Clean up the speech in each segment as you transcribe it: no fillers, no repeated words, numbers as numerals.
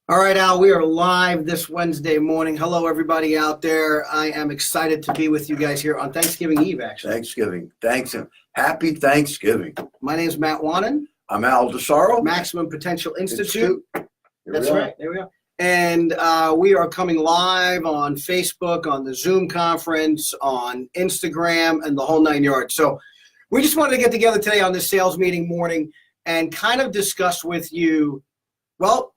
All right, Al, we are live this Wednesday morning. Hello, everybody out there. I am excited to be with you guys here on Thanksgiving Eve, actually. Thanksgiving. Thanks and happy Thanksgiving. My name is Matt Wahnon. I'm Al DeSarro. Maximum Potential Institute. That's we right. There we go. And we are coming live on Facebook, on the Zoom conference, on Instagram, and the whole nine yards. So we just wanted to get together today on this sales meeting morning and kind of discuss with you, well,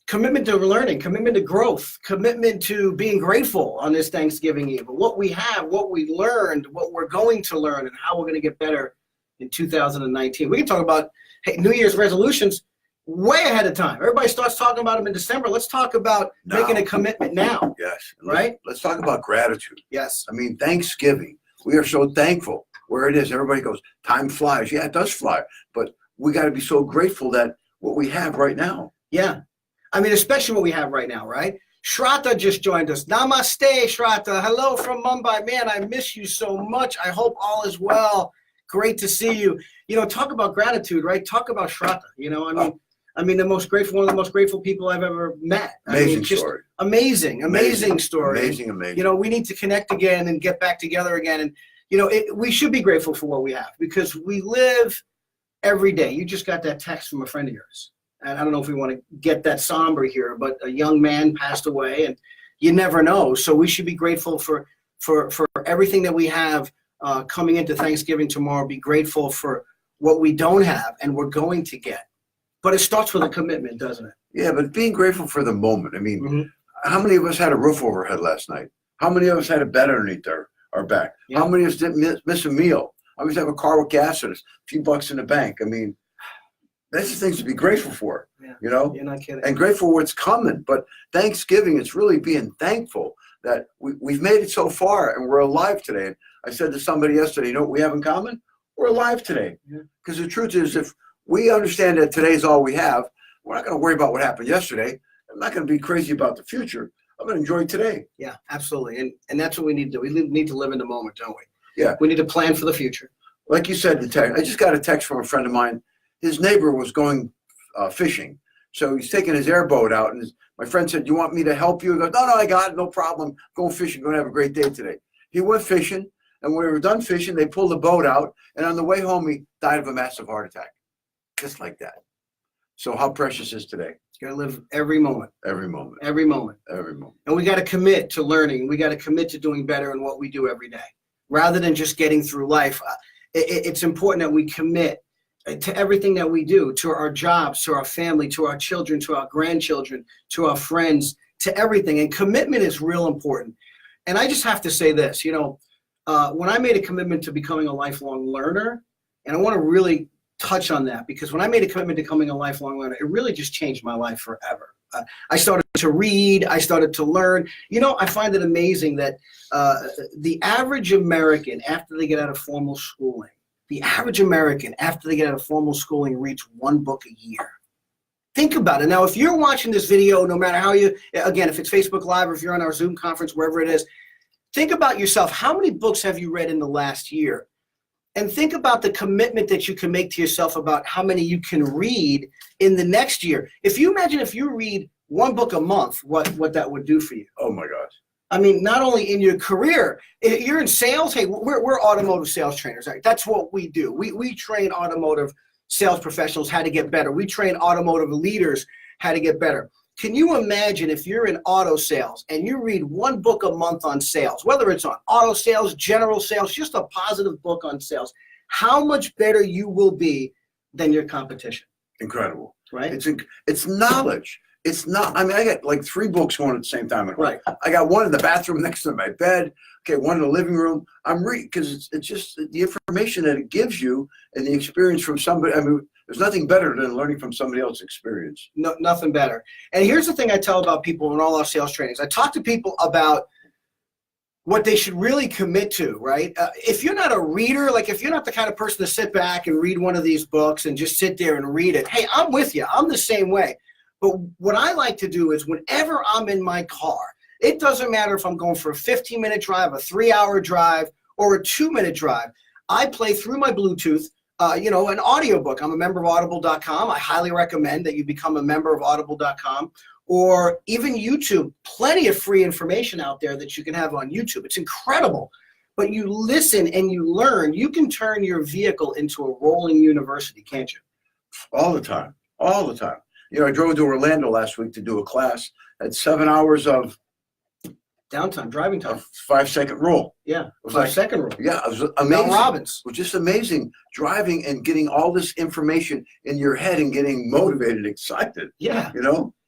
commitment to learning, commitment to growth, commitment to being grateful on this Thanksgiving Eve. What we have, what we learned, what we're going to learn, and how we're going to get better in 2019. We can talk about New Year's resolutions way ahead of time. Everybody starts talking about them in December. Let's talk about making a commitment now. Yes. Right? Let's talk about gratitude. Yes. I mean, Thanksgiving. We are so thankful where it is. Everybody goes, time flies. Yeah, it does fly. But we got to be so grateful that what we have right now. Yeah. I mean, especially what we have right now, right? Shraddha just joined us. Namaste, Shraddha. Hello from Mumbai. Man, I miss you so much. I hope all is well. Great to see you. You know, talk about gratitude, right? Talk about Shraddha. You know, I mean, the most grateful, one of the most grateful people I've ever met. Amazing story. Amazing story. Amazing. You know, we need to connect again and get back together again. And, you know, we should be grateful for what we have because we live every day. You just got that text from a friend of yours. And I don't know if we want to get that somber here, but a young man passed away, and you never know. So we should be grateful for everything that we have coming into Thanksgiving tomorrow. Be grateful for what we don't have and we're going to get. But it starts with a commitment, doesn't it? Yeah, but being grateful for the moment. I mean, How many of us had a roof over our head last night? How many of us had a bed underneath our back? Yeah. How many of us didn't miss a meal? I always have a car with gas in it, a few bucks in the bank. I mean, that's the things to be grateful for, you know? You're not kidding. And grateful for what's coming. But Thanksgiving, it's really being thankful that we've made it so far and we're alive today. And I said to somebody yesterday, you know what we have in common? We're alive today. Because the truth is, if we understand that today's all we have, we're not going to worry about what happened yesterday. I'm not going to be crazy about the future. I'm going to enjoy today. Yeah, absolutely. And that's what we need to do. We need to live in the moment, don't we? Yeah. We need to plan for the future. Like you said, I just got a text from a friend of mine. His neighbor was going fishing. So he's taking his airboat out. And my friend said, "Do you want me to help you?" He goes, No, I got it. No problem. Going fishing. Going to have a great day today. He went fishing. And when we were done fishing, they pulled the boat out. And on the way home, he died of a massive heart attack. Just like that. So how precious is today? You got to live every moment. Every moment. Every moment. Every moment. And we got to commit to learning. We got to commit to doing better in what we do every day. Rather than just getting through life, it's important that we commit to everything that we do, to our jobs, to our family, to our children, to our grandchildren, to our friends, to everything. And commitment is real important. And I just have to say this, you know, when I made a commitment to becoming a lifelong learner, and I want to really touch on that because when I made a commitment to becoming a lifelong learner, it really just changed my life forever. I started to read, I started to learn. You know, I find it amazing that the average American, after they get out of formal schooling, reads one book a year. Think about it. Now, if you're watching this video, no matter how again, if it's Facebook Live or if you're on our Zoom conference, wherever it is, think about yourself. How many books have you read in the last year? And think about the commitment that you can make to yourself about how many you can read in the next year. If you imagine if you read one book a month, what that would do for you. Oh, my gosh. I mean, not only in your career, you're in sales. Hey, we're automotive sales trainers. Right? That's what we do. We train automotive sales professionals how to get better. We train automotive leaders how to get better. Can you imagine if you're in auto sales and you read one book a month on sales, whether it's on auto sales, general sales, just a positive book on sales, how much better you will be than your competition? Incredible. Right? It's knowledge. It's not, I mean, I got like 3 books going at the same time. Right. I got one in the bathroom next to my bed. Okay, one in the living room. I'm reading because it's just the information that it gives you and the experience from somebody. I mean, there's nothing better than learning from somebody else's experience. No, nothing better. And here's the thing I tell about people in all our sales trainings. I talk to people about what they should really commit to, right? If you're not a reader, like if you're not the kind of person to sit back and read one of these books and just sit there and read it, hey, I'm with you. I'm the same way. But what I like to do is whenever I'm in my car, it doesn't matter if I'm going for a 15-minute drive, a 3-hour drive, or a 2-minute drive, I play through my Bluetooth an audiobook. I'm a member of audible.com. I highly recommend that you become a member of audible.com, or even YouTube. Plenty of free information out there that you can have on YouTube. It's incredible. But you listen and you learn. You can turn your vehicle into a rolling university, can't you? All the time. All the time. I drove to Orlando last week to do a class. Had 7 hours of downtime, driving time. 5-second rule. Yeah, It was 5-second rule. Yeah, it was Mel amazing. Robbins. It was just amazing driving and getting all this information in your head and getting motivated, excited. Yeah.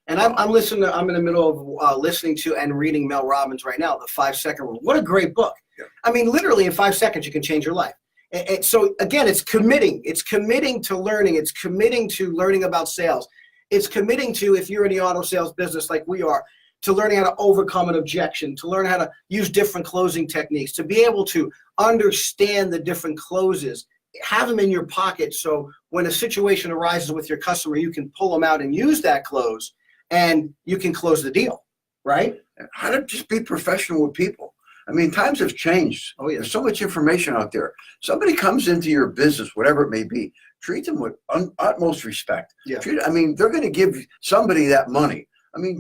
And I'm listening. I'm in the middle of listening to and reading Mel Robbins right now, the 5-second rule. What a great book! Yeah. I mean, literally in 5 seconds you can change your life. And so again, it's committing. It's committing to learning. It's committing to learning about sales. It's committing to, if you're in the auto sales business like we are, to learning how to overcome an objection, to learn how to use different closing techniques, to be able to understand the different closes, have them in your pocket, so when a situation arises with your customer, you can pull them out and use that close, and you can close the deal, right? how to just be professional with people. I mean, times have changed. Oh, yeah. There's so much information out there. Somebody comes into your business, whatever it may be, treat them with utmost respect. Yeah. They're going to give somebody that money.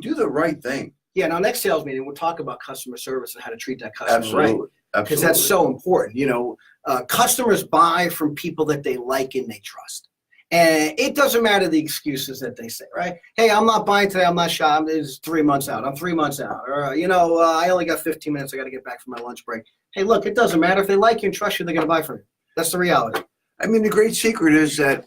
Do the right thing. Yeah, in our next sales meeting, we'll talk about customer service and how to treat that customer Absolutely. right. Because that's so important. Customers buy from people that they like and they trust. And it doesn't matter the excuses that they say, right? Hey, I'm not buying today. I'm not shy. It's 3 months out. I'm 3 months out. Or, I only got 15 minutes. I got to get back from my lunch break. Hey, look, it doesn't matter. If they like you and trust you, they're going to buy from you. That's the reality. The great secret is that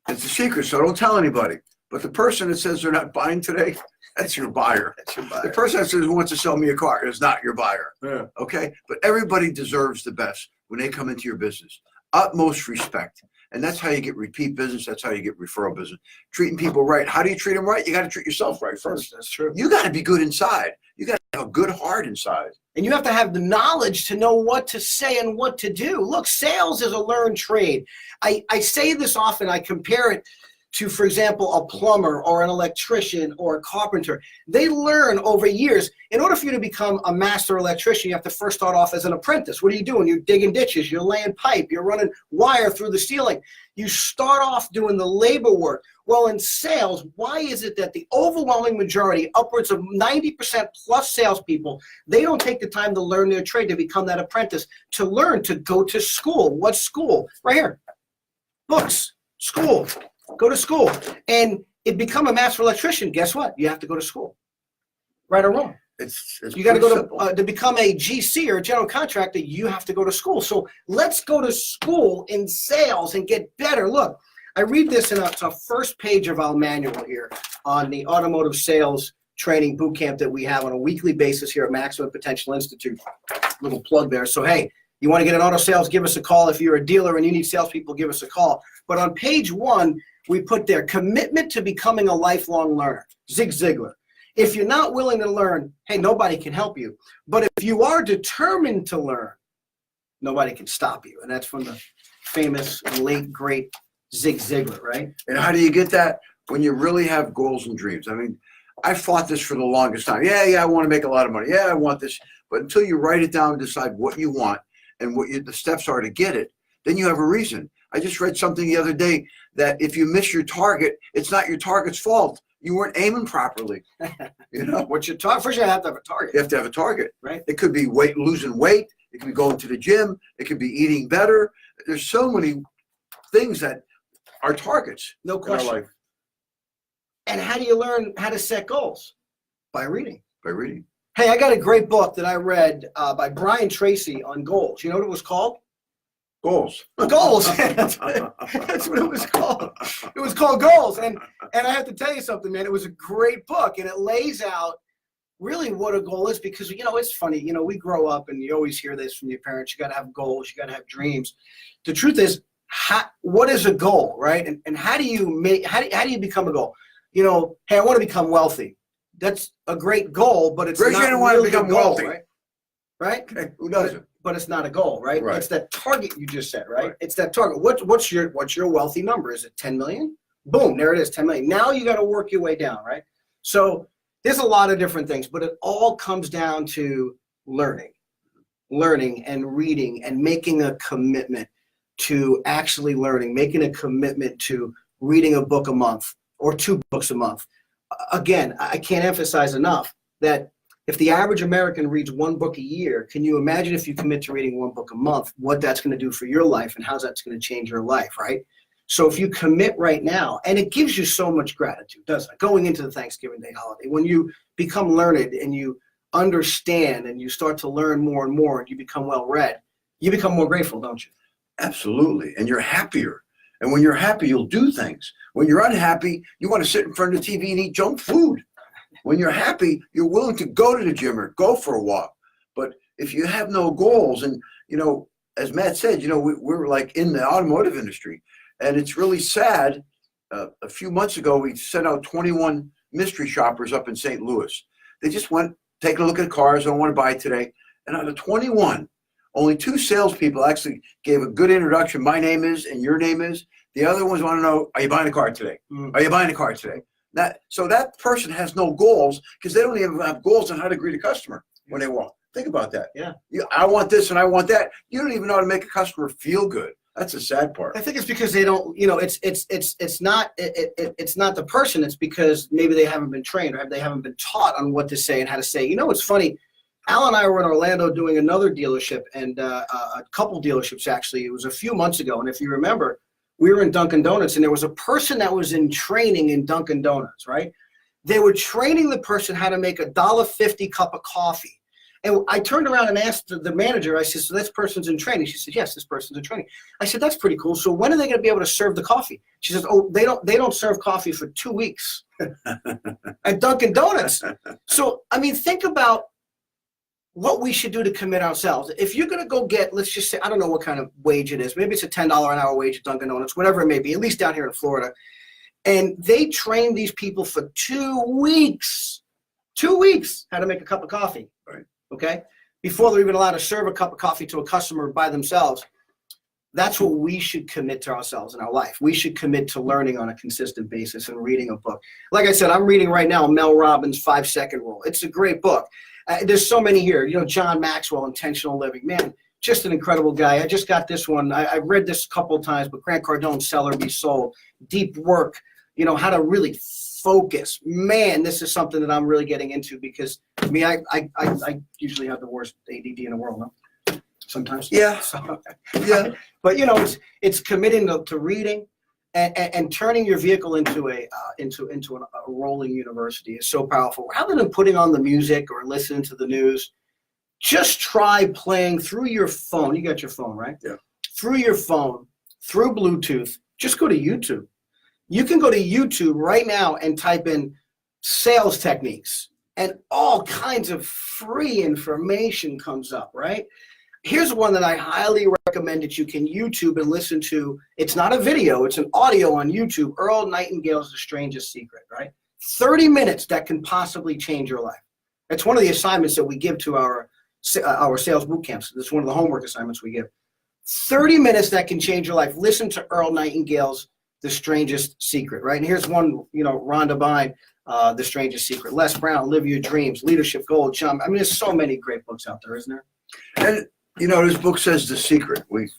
it's a secret, so don't tell anybody. But the person that says they're not buying today, that's your buyer. That's your buyer. The person that says who wants to sell me a car is not your buyer. Yeah. Okay? But everybody deserves the best when they come into your business. Utmost respect. And that's how you get repeat business. That's how you get referral business. Treating people right. How do you treat them right? You got to treat yourself right first. That's true. You got to be good inside. You got to have a good heart inside. And you have to have the knowledge to know what to say and what to do. Look, sales is a learned trade. I say this often. I compare it to, for example, a plumber or an electrician or a carpenter. They learn over years. In order for you to become a master electrician, you have to first start off as an apprentice. What are you doing? You're digging ditches, you're laying pipe, you're running wire through the ceiling. You start off doing the labor work. Well, in sales, why is it that the overwhelming majority, upwards of 90% plus salespeople, they don't take the time to learn their trade, to become that apprentice, to learn, to go to school? What school? Right here. Books, school. Go to school. And it become a master electrician, guess what? You have to go to school. Right or wrong? It's you got to go simple. to become a GC or a general contractor, you have to go to school. So let's go to school in sales and get better. Look, I read this in the first page of our manual here on the automotive sales training boot camp that we have on a weekly basis here at Maximum Potential Institute. Little plug there. So, hey, you want to get an auto sales, give us a call. If you're a dealer and you need salespeople, give us a call. But on page 1, we put there, commitment to becoming a lifelong learner, Zig Ziglar. If you're not willing to learn, hey, nobody can help you. But if you are determined to learn, nobody can stop you. And that's from the famous and late, great Zig Ziglar, right? And how do you get that? When you really have goals and dreams. I fought this for the longest time. Yeah, I want to make a lot of money. Yeah, I want this. But until you write it down and decide what you want and what the steps are to get it, then you have a reason. I just read something the other day that if you miss your target, it's not your target's fault. You weren't aiming properly. What's your target? First, you have to have a target. You have to have a target. Right. It could be losing weight. It could be going to the gym. It could be eating better. There's so many things that are targets. No question. In our life. And how do you learn how to set goals? By reading. By reading. Hey, I got a great book that I read by Brian Tracy on goals. You know what it was called? Goals. Goals. That's what it was called. It was called Goals. And I have to tell you something, man. It was a great book, and it lays out really what a goal is, because, it's funny. We grow up, and you always hear this from your parents. You got to have goals. You got to have dreams. The truth is, what is a goal, right? And how do you become a goal? Hey, I want to become wealthy. That's a great goal, but it's not you want really to become a goal, wealthy. Right? Okay. Who doesn't? But it's not a goal, right? Right. It's that target you just said, right? Right. It's that target. What's your wealthy number? Is it 10 million? Boom, there it is, 10 million. Now you got to work your way down, right? So there's a lot of different things, but it all comes down to learning and reading and making a commitment. to actually learning, making a commitment to reading a book a month or 2 books a month. Again, I can't emphasize enough that if the average American reads 1 book a year, can you imagine if you commit to reading 1 book a month, what that's going to do for your life and how that's going to change your life, right? So if you commit right now, and it gives you so much gratitude, doesn't it? Going into the Thanksgiving Day holiday, when you become learned and you understand and you start to learn more and more and you become well-read, you become more grateful, don't you? Absolutely. And you're happier. And when you're happy, you'll do things. When you're unhappy, you want to sit in front of the TV and eat junk food. When you're happy, you're willing to go to the gym or go for a walk. But if you have no goals, and, as Matt said, we're like in the automotive industry, and it's really sad. A few months ago, we sent out 21 mystery shoppers up in St. Louis. They just went, take a look at cars I want to buy today. And out of 21, only 2 salespeople actually gave a good introduction. My name is, and your name is. The other ones want to know, are you buying a car today? Are you buying a car today? So that person has no goals because they don't even have goals on how to greet a customer when they walk. Think about that. Yeah. I want this and I want that. You don't even know how to make a customer feel good. That's the sad part. I think it's because they don't, it's not the person. It's because maybe they haven't been trained or they haven't been taught on what to say and how to say. It's funny. Al and I were in Orlando doing another dealership and a couple dealerships, actually. It was a few months ago. And if you remember, we were in Dunkin' Donuts and there was a person that was in training in Dunkin' Donuts, right? They were training the person how to make a $1.50 cup of coffee. And I turned around and asked the manager, I said, so this person's in training? She said, yes, this person's in training. I said, that's pretty cool. So when are they going to be able to serve the coffee? She says, oh, they don't serve coffee for 2 weeks at Dunkin' Donuts. So, think about what we should do to commit ourselves. If you're going to go get, let's just say, I don't know what kind of wage it is. Maybe it's a $10 an hour wage at Dunkin' Donuts, whatever it may be, at least down here in Florida. And they train these people for 2 weeks, 2 weeks, how to make a cup of coffee. Right. Okay? Before they're even allowed to serve a cup of coffee to a customer by themselves. That's what we should commit to ourselves in our life. We should commit to learning on a consistent basis and reading a book. Like I said, I'm reading right now Mel Robbins' 5-Second Rule. It's a great book. There's so many here. John Maxwell, Intentional Living. Man, just an incredible guy. I just got this one. I've read this a couple of times, but Grant Cardone, Sell or Be Sold. Deep Work, how to really focus. Man, this is something that I'm really getting into because, I usually have the worst ADD in the world, no? Sometimes. Yeah. So, Yeah. But, it's committing to reading and turning your vehicle into a rolling university is so powerful. Rather than putting on the music or listening to the news, just try playing through your phone. You got your phone, right? Yeah. Through your phone, through Bluetooth, just go to YouTube. You can go to YouTube right now and type in sales techniques and all kinds of free information comes up, right? Here's one that I highly recommend that you can YouTube and listen to. It's not a video, it's an audio on YouTube. Earl Nightingale's The Strangest Secret, right? 30 minutes that can possibly change your life. It's one of the assignments that we give to our sales boot camps. It's one of the homework assignments we give. 30 minutes that can change your life. Listen to Earl Nightingale's The Strangest Secret, right? And here's one, Rhonda Byrne, The Strangest Secret. Les Brown, Live Your Dreams, Leadership Gold, Chum. There's so many great books out there, isn't there? And this book says The Secret. We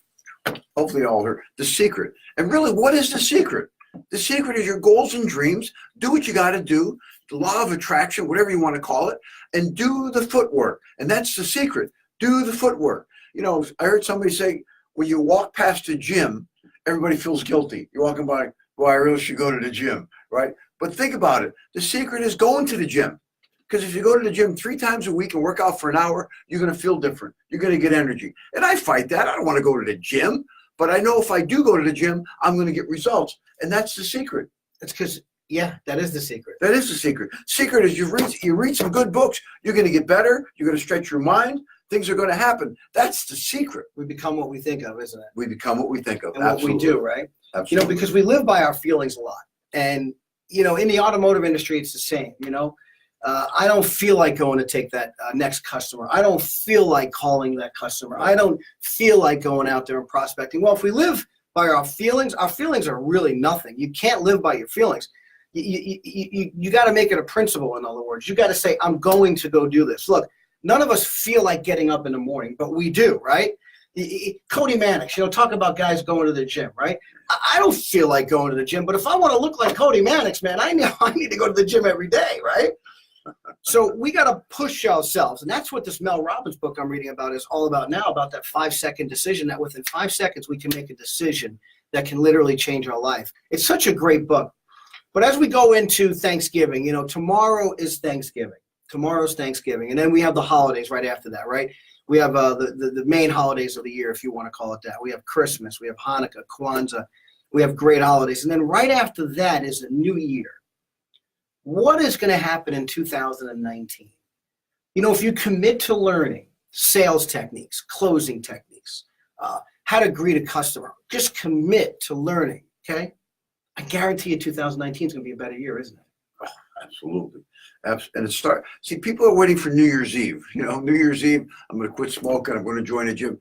hopefully all heard The Secret. And really, what is the secret? The secret is your goals and dreams. Do what you got to do. The law of attraction, whatever you want to call it, and do the footwork. And that's the secret. Do the footwork. I heard somebody say, when you walk past the gym, everybody feels guilty. You're walking by, well, I really should go to the gym, right? But think about it. The secret is going to the gym. Because if you go to the gym 3 times a week and work out for an hour, you're going to feel different. You're going to get energy. And I fight that. I don't want to go to the gym. But I know if I do go to the gym, I'm going to get results. And that's the secret. It's because, yeah, that is the secret. That is the secret. Secret is you read some good books, you're going to get better. You're going to stretch your mind. Things are going to happen. That's the secret. We become what we think of, isn't it? We become what we think of. And Absolutely. what we do, right? Absolutely. Because we live by our feelings a lot. And, in the automotive industry, it's the same, I don't feel like going to take that next customer. I don't feel like calling that customer. I don't feel like going out there and prospecting. Well, if we live by our feelings are really nothing. You can't live by your feelings. You got to make it a principle, in other words. You got to say, I'm going to go do this. Look, none of us feel like getting up in the morning, but we do, right? Cody Mannix, talk about guys going to the gym, right? I don't feel like going to the gym, but if I want to look like Cody Mannix, man, I know I need to go to the gym every day, right? So we got to push ourselves. And that's what this Mel Robbins book I'm reading about is all about now, about that 5-second decision, that within 5 seconds we can make a decision that can literally change our life. It's such a great book. But as we go into Thanksgiving, tomorrow is Thanksgiving. Tomorrow's Thanksgiving. And then we have the holidays right after that, right? We have the main holidays of the year, if you want to call it that. We have Christmas. We have Hanukkah, Kwanzaa. We have great holidays. And then right after that is the new year. What is going to happen in 2019? If you commit to learning sales techniques, closing techniques, how to greet a customer, just commit to learning, okay? I guarantee you 2019 is going to be a better year, isn't it? Oh, absolutely. And see, people are waiting for New Year's Eve. New Year's Eve, I'm going to quit smoking. I'm going to join a gym.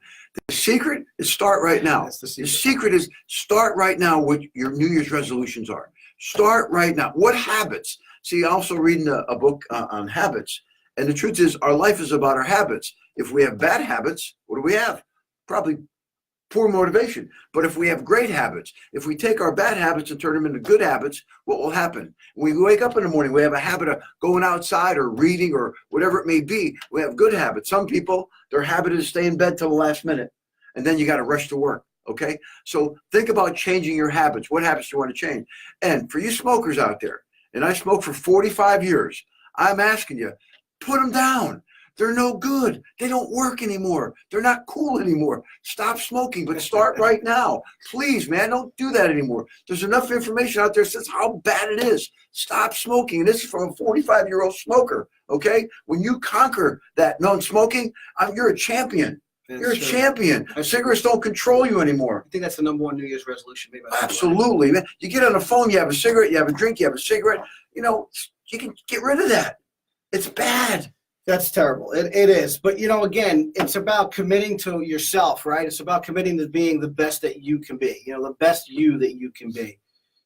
The secret is start right now. That's the secret. The secret is start right now what your New Year's resolutions are. Start right now. What habits? See, also reading a book on habits. And the truth is, our life is about our habits. If we have bad habits, what do we have? Probably poor motivation. But if we have great habits, if we take our bad habits and turn them into good habits, what will happen? When we wake up in the morning, we have a habit of going outside or reading or whatever it may be. We have good habits. Some people, their habit is to stay in bed till the last minute, and then you got to rush to work. Okay? So think about changing your habits. What habits do you want to change? And for you smokers out there, and I smoked for 45 years, I'm asking you, put them down. They're no good. They don't work anymore. They're not cool anymore. Stop smoking, but start right now. Please, man, don't do that anymore. There's enough information out there that says how bad it is. Stop smoking. And this is from a 45-year-old smoker, okay? When you conquer that non-smoking, you're a champion. You're a champion. Cigarettes don't control you anymore. I think that's the #1 New Year's resolution. Absolutely, man. You get on the phone, you have a cigarette, you have a drink, you have a cigarette. You can get rid of that. It's bad. That's terrible. It is. But, again, it's about committing to yourself, right? It's about committing to being the best that you can be, the best you that you can be.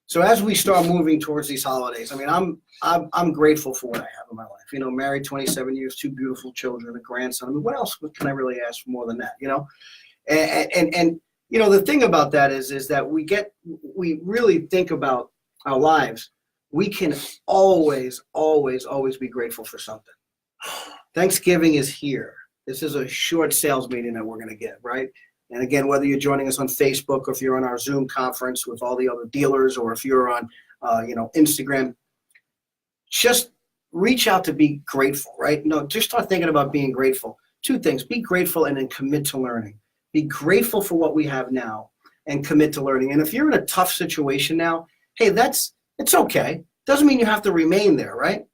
So as we start moving towards these holidays, I mean, I'm grateful for what I have in my life. Married 27 years, 2 beautiful children, a grandson. I mean, what else can I really ask for more than that, And the thing about that is that we really think about our lives. We can always, always, always be grateful for something. Thanksgiving is here. This is a short sales meeting that we're going to get, right? And again, whether you're joining us on Facebook or if you're on our Zoom conference with all the other dealers or if you're on, Instagram, just reach out to be grateful, right? No, just start thinking about being grateful. 2 things, be grateful and then commit to learning. Be grateful for what we have now and commit to learning. And if you're in a tough situation now, hey, it's okay. Doesn't mean you have to remain there, right?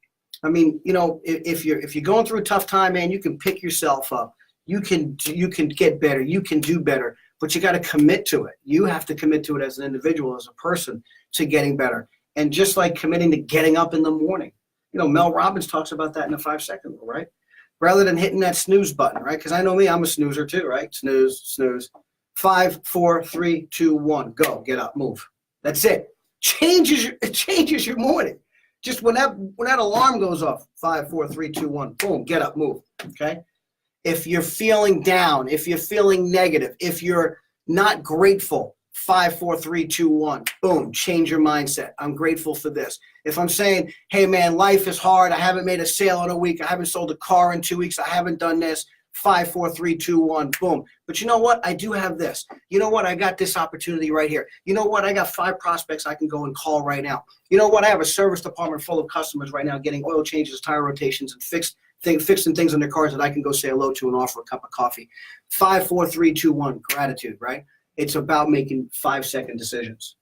I mean, if you're going through a tough time, man, you can pick yourself up. You can get better. You can do better, but you got to commit to it. You have to commit to it as an individual, as a person, to getting better. And just like committing to getting up in the morning, Mel Robbins talks about that in the 5-second rule, right? Rather than hitting that snooze button, right? Because I know me, I'm a snoozer too, right? Snooze, snooze. 5, 4, 3, 2, 1, go, get up, move. That's it. It changes your morning. Just when that alarm goes off, 5, 4, 3, 2, 1, boom, get up, move, okay? If you're feeling down, if you're feeling negative, if you're not grateful, 5, 4, 3, 2, 1, boom, change your mindset. I'm grateful for this. If I'm saying, hey, man, life is hard. I haven't made a sale in a week. I haven't sold a car in 2 weeks. I haven't done this. 5, 4, 3, 2, 1, boom. But you know what? I do have this. You know what? I got this opportunity right here. You know what? I got 5 prospects I can go and call right now. You know what? I have a service department full of customers right now getting oil changes, tire rotations, and fixing things on their cars that I can go say hello to and offer a cup of coffee. 5, 4, 3, 2, 1, gratitude, right? It's about making 5-second decisions.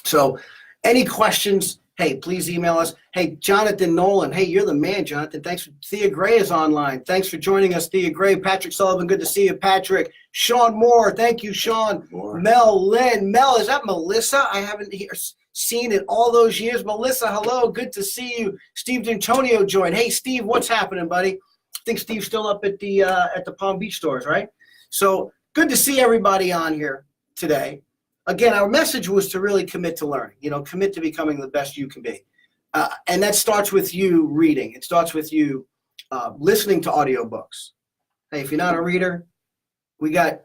So any questions? Hey, please email us. Hey, Jonathan Nolan. Hey, you're the man, Jonathan. Thanks. Thea Gray is online. Thanks for joining us, Thea Gray. Patrick Sullivan, good to see you, Patrick. Sean Moore. Thank you, Sean. Moore. Mel Lynn. Mel, is that Melissa? I haven't seen in all those years. Melissa, hello. Good to see you. Steve D'Antonio joined. Hey, Steve, what's happening, buddy? I think Steve's still up at the Palm Beach stores, right? So good to see everybody on here today. Again, our message was to really commit to learning, commit to becoming the best you can be. And that starts with you reading. It starts with you listening to audiobooks. Hey, if you're not a reader, we got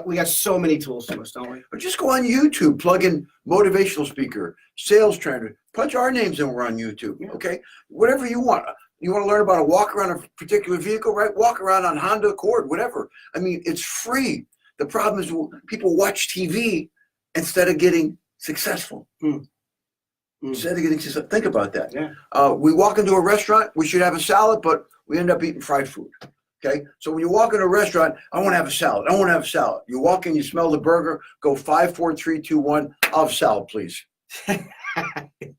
We got so many tools to us, don't we? Or just go on YouTube, plug in motivational speaker, sales trainer, punch our names in, we're on YouTube, okay? Whatever you want. You want to learn about a walk around a particular vehicle, right? Walk around on Honda Accord, whatever. I mean, it's free. The problem is people watch TV instead of getting successful. Instead of getting successful. Think about that. Yeah. We walk into a restaurant, we should have a salad, but we end up eating fried food. Okay, so when you walk into a restaurant, I want to have a salad. I want to have a salad. You walk in, you smell the burger, go 5, 4, 3, 2, 1. I'll have salad, please.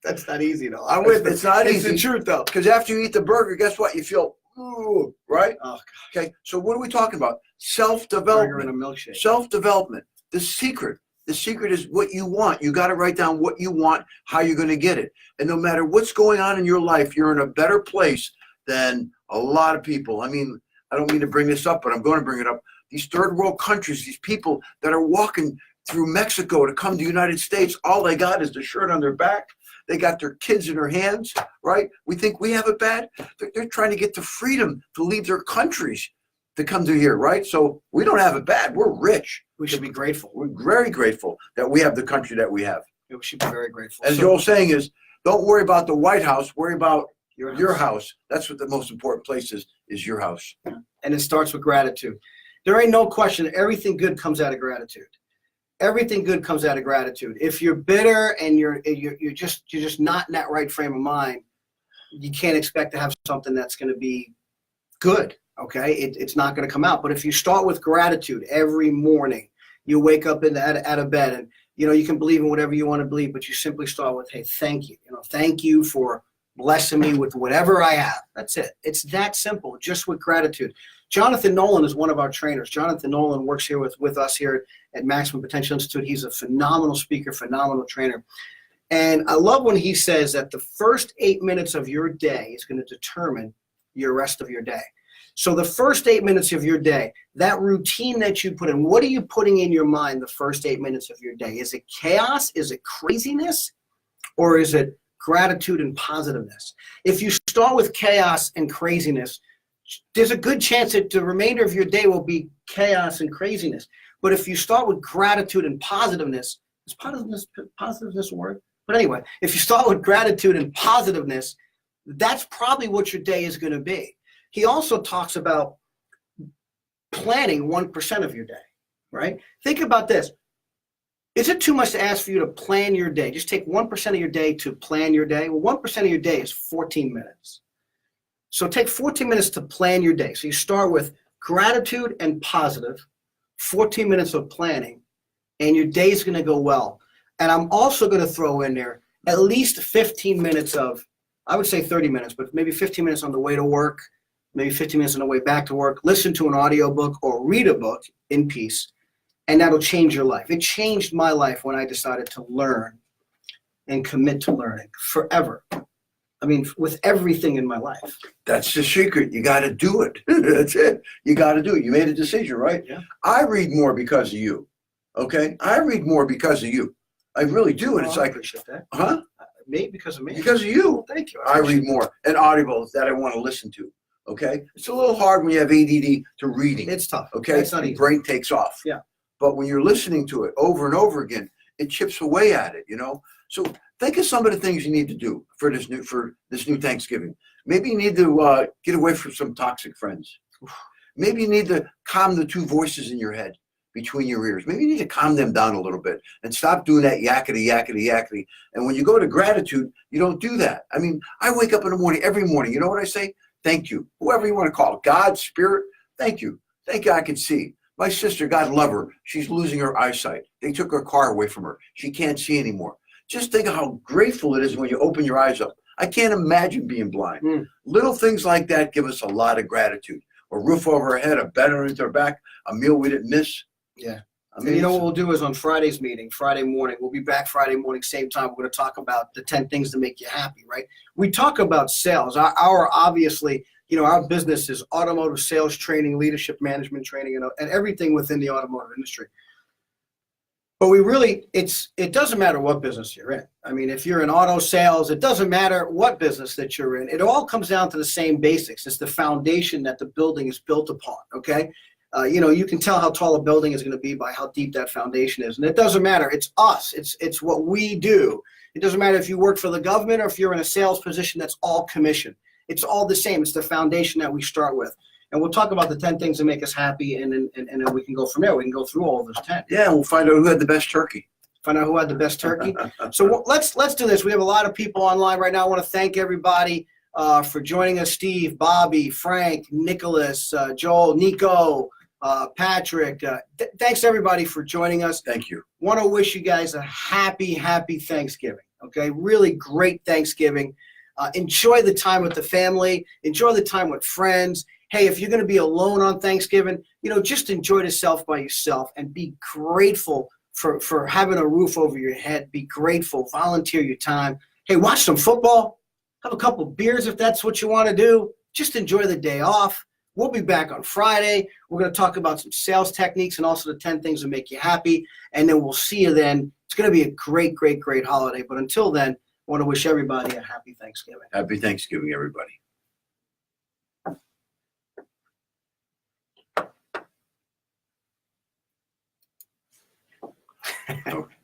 That's not easy though. I'm with it. It's not easy. It's the truth though. Because after you eat the burger, guess what? You feel, ooh, right? Oh, okay, so what are we talking about? burger and Self-development. a milkshake. Self-development. The secret is what you want. You got to write down what you want, how you're going to get it. And no matter what's going on in your life, you're in a better place than a lot of people. I mean, I don't mean to bring this up, but I'm going to bring it up. These third world countries, these people that are walking through Mexico to come to the United States, all they got is the shirt on their back. They got their kids in their hands, right? We think we have it bad. They're trying to get the freedom to leave their countries to come to here, right? So we don't have it bad. We're rich. We should be grateful. We're very grateful that we have the country that we have. We should be very grateful. As Joel's saying is, don't worry about the White House. Worry about your house. That's what the most important place is your house. And it starts with gratitude. There ain't no question. Everything good comes out of gratitude. Everything good comes out of gratitude. If you're bitter and you're just not in that right frame of mind, you can't expect to have something that's going to be good. Okay, it's not going to come out. But if you start with gratitude every morning, you wake up out of bed, and you can believe in whatever you want to believe, but you simply start with, hey, thank you. Thank you for blessing me with whatever I have. That's it. It's that simple, just with gratitude. Jonathan Nolan is one of our trainers. Jonathan Nolan works here with us here at Maximum Potential Institute. He's a phenomenal speaker, phenomenal trainer. And I love when he says that the first 8 minutes of your day is going to determine your rest of your day. So the first 8 minutes of your day, that routine that you put in, what are you putting in your mind the first 8 minutes of your day? Is it chaos? Is it craziness? Or is it gratitude and positiveness? If you start with chaos and craziness, there's a good chance that the remainder of your day will be chaos and craziness. But if you start with gratitude and positiveness, is positiveness a word? But anyway, if you start with gratitude and positiveness, that's probably what your day is going to be. He also talks about planning 1% of your day, right? Think about this. Is it too much to ask for you to plan your day? Just take 1% of your day to plan your day. Well, 1% of your day is 14 minutes. So take 14 minutes to plan your day. So you start with gratitude and positive, 14 minutes of planning, and your day is going to go well. And I'm also going to throw in there at least 15 minutes of, I would say 30 minutes, but maybe 15 minutes on the way to work, maybe 15 minutes on the way back to work. Listen to an audiobook or read a book in peace, and that'll change your life. It changed my life when I decided to learn and commit to learning forever. I mean, with everything in my life. That's the secret. You got to do it. That's it. You got to do it. You made a decision, right? Yeah. I read more because of you. Okay? I read more because of you. I really do. And it's I like, appreciate that. huh? Maybe because of me. Because of you. Well, thank you. I read more. And audibles that I want to listen to. Okay? It's a little hard when you have ADD to reading. It's tough. Okay? It's not easy. Brain takes off. Yeah. But when you're listening to it over and over again, it chips away at it, So think of some of the things you need to do for this new Thanksgiving. Maybe you need to get away from some toxic friends. Maybe you need to calm the two voices in your head between your ears. Maybe you need to calm them down a little bit and stop doing that yakety, yakety, yakety. And when you go to gratitude, you don't do that. I mean, I wake up in the morning, every morning, you know what I say? Thank you. Whoever you want to call it, God, Spirit, thank you. Thank you I can see. My sister, God love her, she's losing her eyesight. They took her car away from her. She can't see anymore. Just think of how grateful it is when you open your eyes up. I can't imagine being blind. Little things like that give us a lot of gratitude. A roof over our head, a bed underneath our back, a meal we didn't miss. Yeah. I mean, what we'll do is on Friday's meeting, Friday morning, we'll be back Friday morning, same time. We're going to talk about the 10 things to make you happy, right? We talk about sales. Our obviously, our business is automotive sales training, leadership management training, and everything within the automotive industry. But it doesn't matter what business you're in. I mean, if you're in auto sales, it doesn't matter what business that you're in. It all comes down to the same basics. It's the foundation that the building is built upon, okay? You can tell how tall a building is going to be by how deep that foundation is. And it doesn't matter. It's us. It's what we do. It doesn't matter if you work for the government or if you're in a sales position that's all commission. It's all the same. It's the foundation that we start with. And we'll talk about the 10 things that make us happy, and then we can go from there. We can go through all of those 10. Yeah, we'll find out who had the best turkey. Find out who had the best turkey. So let's do this. We have a lot of people online right now. I want to thank everybody for joining us. Steve, Bobby, Frank, Nicholas, Joel, Nico, Patrick. Thanks everybody for joining us. Thank you. Want to wish you guys a happy Thanksgiving. Okay, really great Thanksgiving. Enjoy the time with the family. Enjoy the time with friends. Hey, if you're going to be alone on Thanksgiving, just enjoy yourself by yourself and be grateful for having a roof over your head. Be grateful. Volunteer your time. Hey, watch some football. Have a couple beers if that's what you want to do. Just enjoy the day off. We'll be back on Friday. We're going to talk about some sales techniques and also the 10 things that make you happy. And then we'll see you then. It's going to be a great holiday. But until then, I want to wish everybody a happy Thanksgiving. Happy Thanksgiving, everybody. Okay.